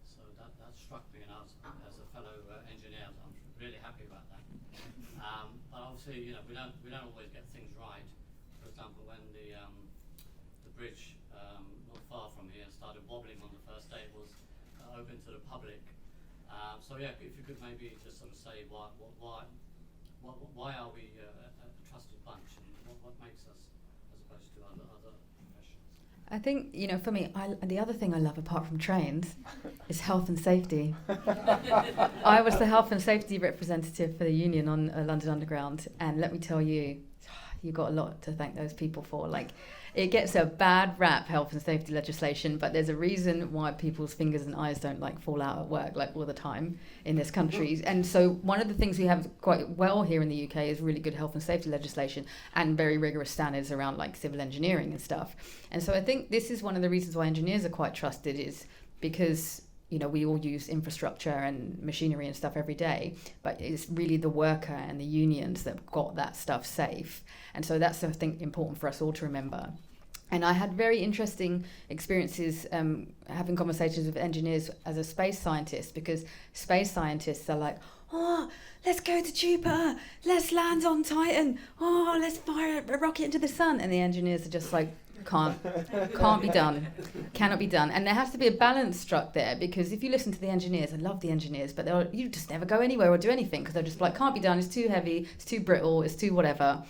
So that struck me, and as a fellow engineer, I'm really happy about that. But obviously, you know, we don't always get things right. For example, when the bridge not far from here started wobbling on the first day, it was open to the public. So yeah, if you could maybe just sort of say why are we a trusted bunch, and what makes us as opposed to other professions? I think, you know, for me, the other thing I love apart from trains is health and safety. I was the health and safety representative for the union on London Underground, and let me tell you, you got a lot to thank those people for. Like, it gets a bad rap, health and safety legislation, but there's a reason why people's fingers and eyes don't like fall out at work like all the time in this country. And so one of the things we have quite well here in the UK is really good health and safety legislation and very rigorous standards around like civil engineering and stuff. And so I think this is one of the reasons why engineers are quite trusted, is because, you know, we all use infrastructure and machinery and stuff every day, but it's really the worker and the unions that got that stuff safe. And so that's, I think, important for us all to remember. And I had very interesting experiences having conversations with engineers as a space scientist, because space scientists are like, oh, let's go to Jupiter, let's land on Titan, oh, let's fire a rocket into the sun. And the engineers are just like, can't be done, cannot be done. And there has to be a balance struck there, because if you listen to the engineers, I love the engineers, but you just never go anywhere or do anything because they're just like, can't be done, it's too heavy, it's too brittle, it's too whatever.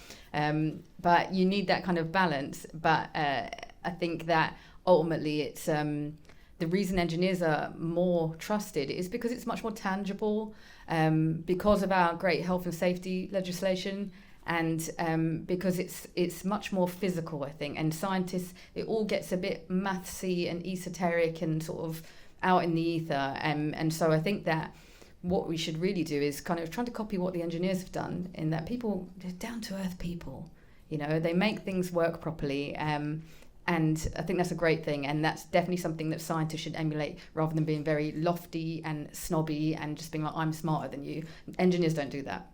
But you need that kind of balance. But I think that ultimately it's the reason engineers are more trusted is because it's much more tangible, because of our great health and safety legislation. And because it's much more physical, I think. And scientists, it all gets a bit mathsy and esoteric and sort of out in the ether. And so I think that what we should really do is kind of trying to copy what the engineers have done, in that people, they're down-to-earth people. You know, they make things work properly. And I think that's a great thing. And that's definitely something that scientists should emulate, rather than being very lofty and snobby and just being like, I'm smarter than you. Engineers don't do that.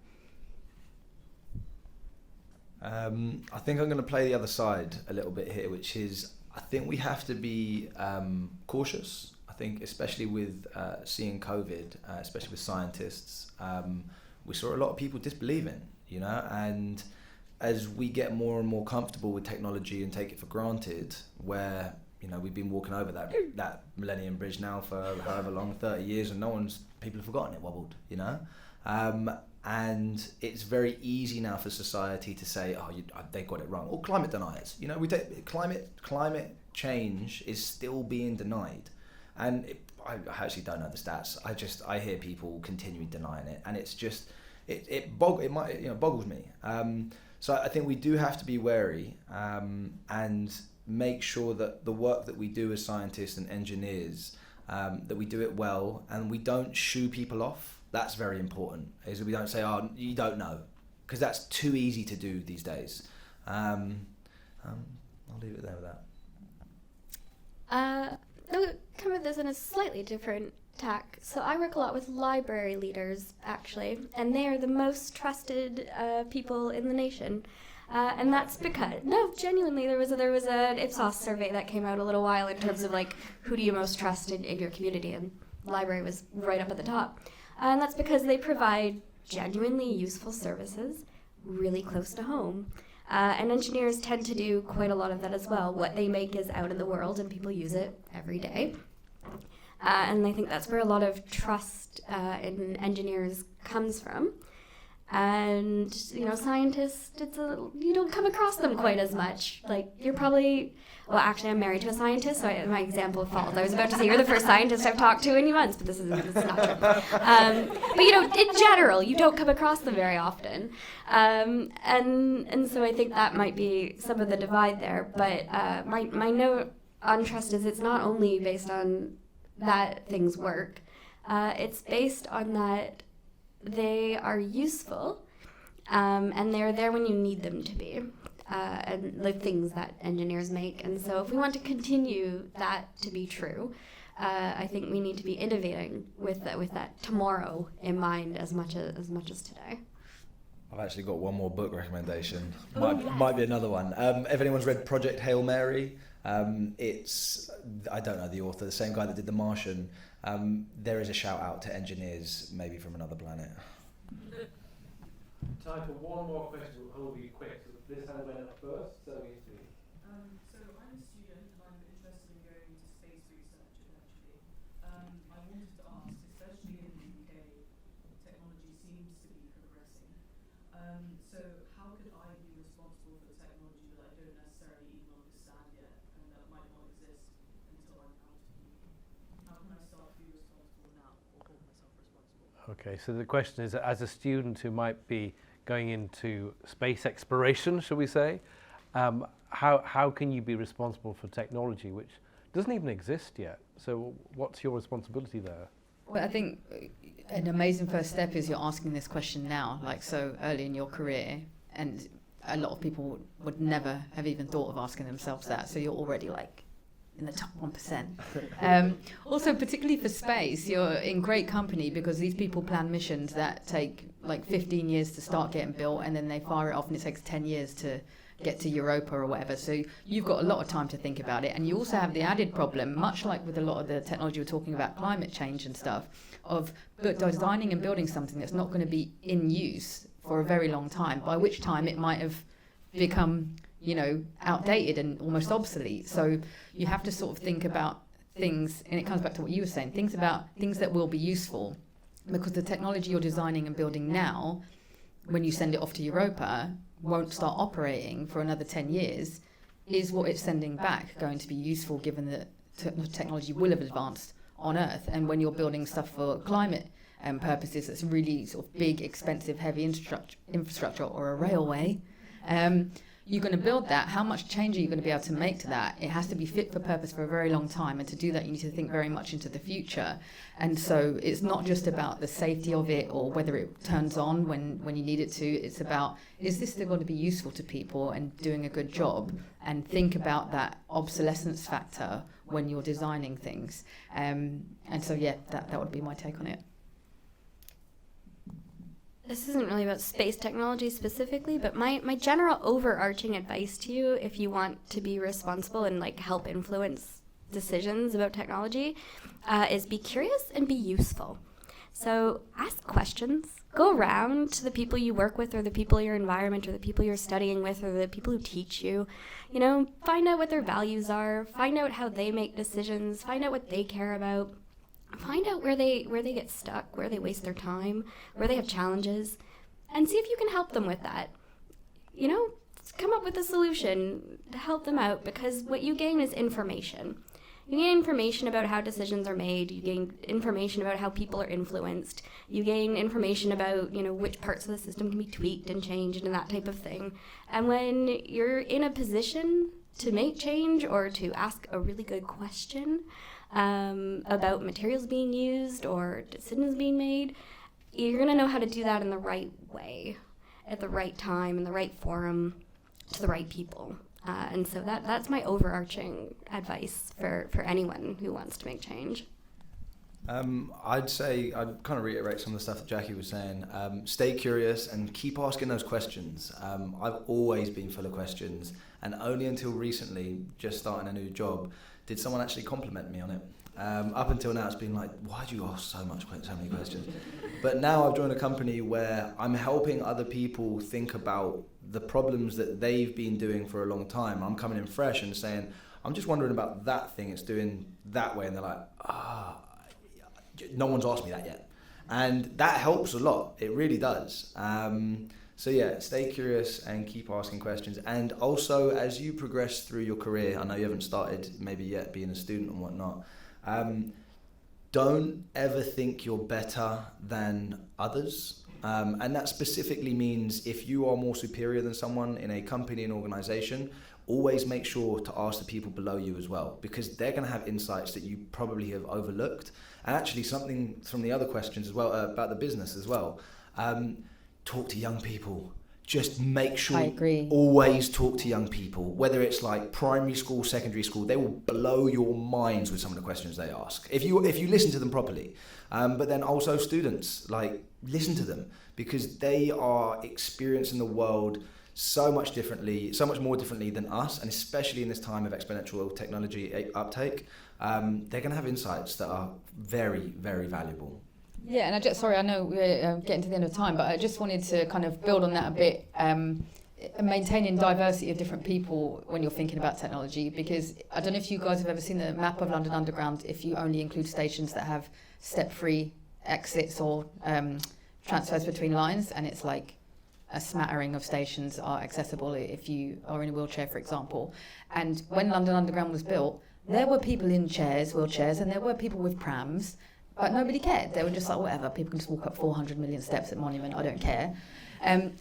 I think I'm going to play the other side a little bit here, which is, I think we have to be cautious. I think especially with seeing COVID, especially with scientists, we saw a lot of people disbelieving, you know, and as we get more and more comfortable with technology and take it for granted, where, you know, we've been walking over that Millennium Bridge now for however long, 30 years, and people have forgotten it wobbled, you know? And it's very easy now for society to say, oh, they got it wrong. Or climate deniers, you know, climate change is still being denied. And I actually don't know the stats. I hear people continuing denying it, and it's just, it boggles me. So I think we do have to be wary and make sure that the work that we do as scientists and engineers, that we do it well and we don't shoo people off. That's very important, is that we don't say, oh, you don't know, because that's too easy to do these days. I'll leave it there with that. I'll come at this in a slightly different tack. So I work a lot with library leaders, actually, and they are the most trusted people in the nation. And that's because, no, genuinely, there was an Ipsos survey that came out a little while in terms of, like, who do you most trust in your community, and library was right up at the top. And that's because they provide genuinely useful services really close to home. And engineers tend to do quite a lot of that as well. What they make is out in the world, and people use it every day. And I think that's where a lot of trust in engineers comes from. And, you know, scientists, you don't come across them quite as much. Like, you're probably, well, actually, I'm married to a scientist, so my example falls. I was about to say, you're the first scientist I've talked to in months, but this is not true. But, you know, in general, you don't come across them very often. And so I think that might be some of the divide there. But my note on trust is it's not only based on that things work, it's based on that they are useful, and they're there when you need them to be, and the things that engineers make. And so if we want to continue that to be true, I think we need to be innovating with that tomorrow in mind as much as today. I've actually got one more book recommendation. Might be another one. If anyone's read Project Hail Mary, it's, I don't know the author, the same guy that did The Martian. There is a shout out to engineers, maybe from another planet. Time for one more question. We'll be quick. This hand went up first, so we see. So I'm a student and I'm interested in going into space research eventually. I wanted to ask, especially in the UK, technology seems to be progressing. So how could I be responsible for the technology that I don't necessarily even understand yet, and that might not exist until I'm out of the UK? How can I start to be responsible now, or hold myself responsible? Okay, so the question is, as a student who might be going into space exploration, shall we say, how can you be responsible for technology which doesn't even exist yet? So what's your responsibility there? Well, I think an amazing first step is you're asking this question now, like so early in your career, and a lot of people would never have even thought of asking themselves that, so you're already like in the top 1%. Also, particularly for space, you're in great company, because these people plan missions that take like 15 years to start getting built, and then they fire it off and it takes 10 years to get to Europa or whatever. So you've got a lot of time to think about it. And you also have the added problem, much like with a lot of the technology we're talking about, climate change and stuff, of designing and building something that's not going to be in use for a very long time, by which time it might have become, you know, outdated and almost obsolete. So you have to sort of think about things, and it comes back to what you were saying, things that will be useful, because the technology you're designing and building now, when you send it off to Europa, won't start operating for another 10 years. Is what it's sending back going to be useful, given that technology will have advanced on Earth? And when you're building stuff for climate purposes, that's really sort of big, expensive, heavy infrastructure or a railway, you're going to build that. How much change are you going to be able to make to that? It has to be fit for purpose for a very long time, and to do that you need to think very much into the future. And so it's not just about the safety of it or whether it turns on when you need it to. It's about, is this still going to be useful to people and doing a good job? And think about that obsolescence factor when you're designing things. And so yeah, that would be my take on it. this isn't really about space technology specifically, but my general overarching advice to you, if you want to be responsible and like help influence decisions about technology, is be curious and be useful. So ask questions. Go around to the people you work with, or the people in your environment, or the people you're studying with, or the people who teach you. You know, find out what their values are. Find out how they make decisions. Find out what they care about. Find out where they get stuck, where they waste their time, where they have challenges, and see if you can help them with that. You know, come up with a solution to help them out, because what you gain is information. You gain information about how decisions are made. You gain information about how people are influenced. You gain information about, you know, which parts of the system can be tweaked and changed and that type of thing. And when you're in a position to make change or to ask a really good question about materials being used or decisions being made, you're going to know how to do that in the right way, at the right time, in the right forum, to the right people. And so that's my overarching advice for anyone who wants to make change. I'd say, I'd kind of reiterate some of the stuff that Jackie was saying. Stay curious and keep asking those questions. I've always been full of questions, and only until recently, just starting a new job, did someone actually compliment me on it. Up until now, it's been like, why do you ask so many questions? But now I've joined a company where I'm helping other people think about the problems that they've been doing for a long time. I'm coming in fresh and saying, I'm just wondering about that thing it's doing that way. And they're like, no one's asked me that yet. And that helps a lot. It really does. So yeah, stay curious and keep asking questions. And also, as you progress through your career, I know you haven't started maybe yet being a student and whatnot, don't ever think you're better than others. And that specifically means if you are more superior than someone in a company and organization, always make sure to ask the people below you as well, because they're going to have insights that you probably have overlooked. And actually something from the other questions as well, about the business as well. Talk to young people. Just make sure you always talk to young people, whether it's like primary school, secondary school. They will blow your minds with some of the questions they ask if you listen to them properly. But then also students, like, listen to them, because they are experiencing the world so much more differently than us, and especially in this time of exponential technology uptake, they're going to have insights that are very, very valuable. Yeah, and I know we're getting to the end of time, but I just wanted to kind of build on that a bit, maintaining diversity of different people when you're thinking about technology, because I don't know if you guys have ever seen the map of London Underground, if you only include stations that have step-free exits or transfers between lines, and it's like a smattering of stations are accessible if you are in a wheelchair, for example. And when London Underground was built, there were people in wheelchairs, and there were people with prams, but nobody cared. They were just like, whatever, people can just walk up 400 million steps at Monument, I don't care.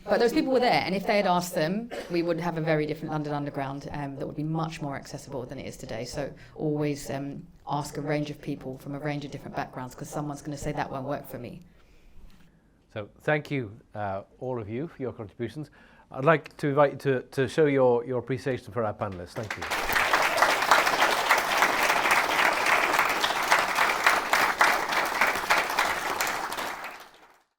But those people were there, and if they had asked them, we would have a very different London Underground that would be much more accessible than it is today. So always ask a range of people from a range of different backgrounds, because someone's going to say that won't work for me. So thank you, all of you, for your contributions. I'd like to invite you to show your appreciation for our panelists. Thank you.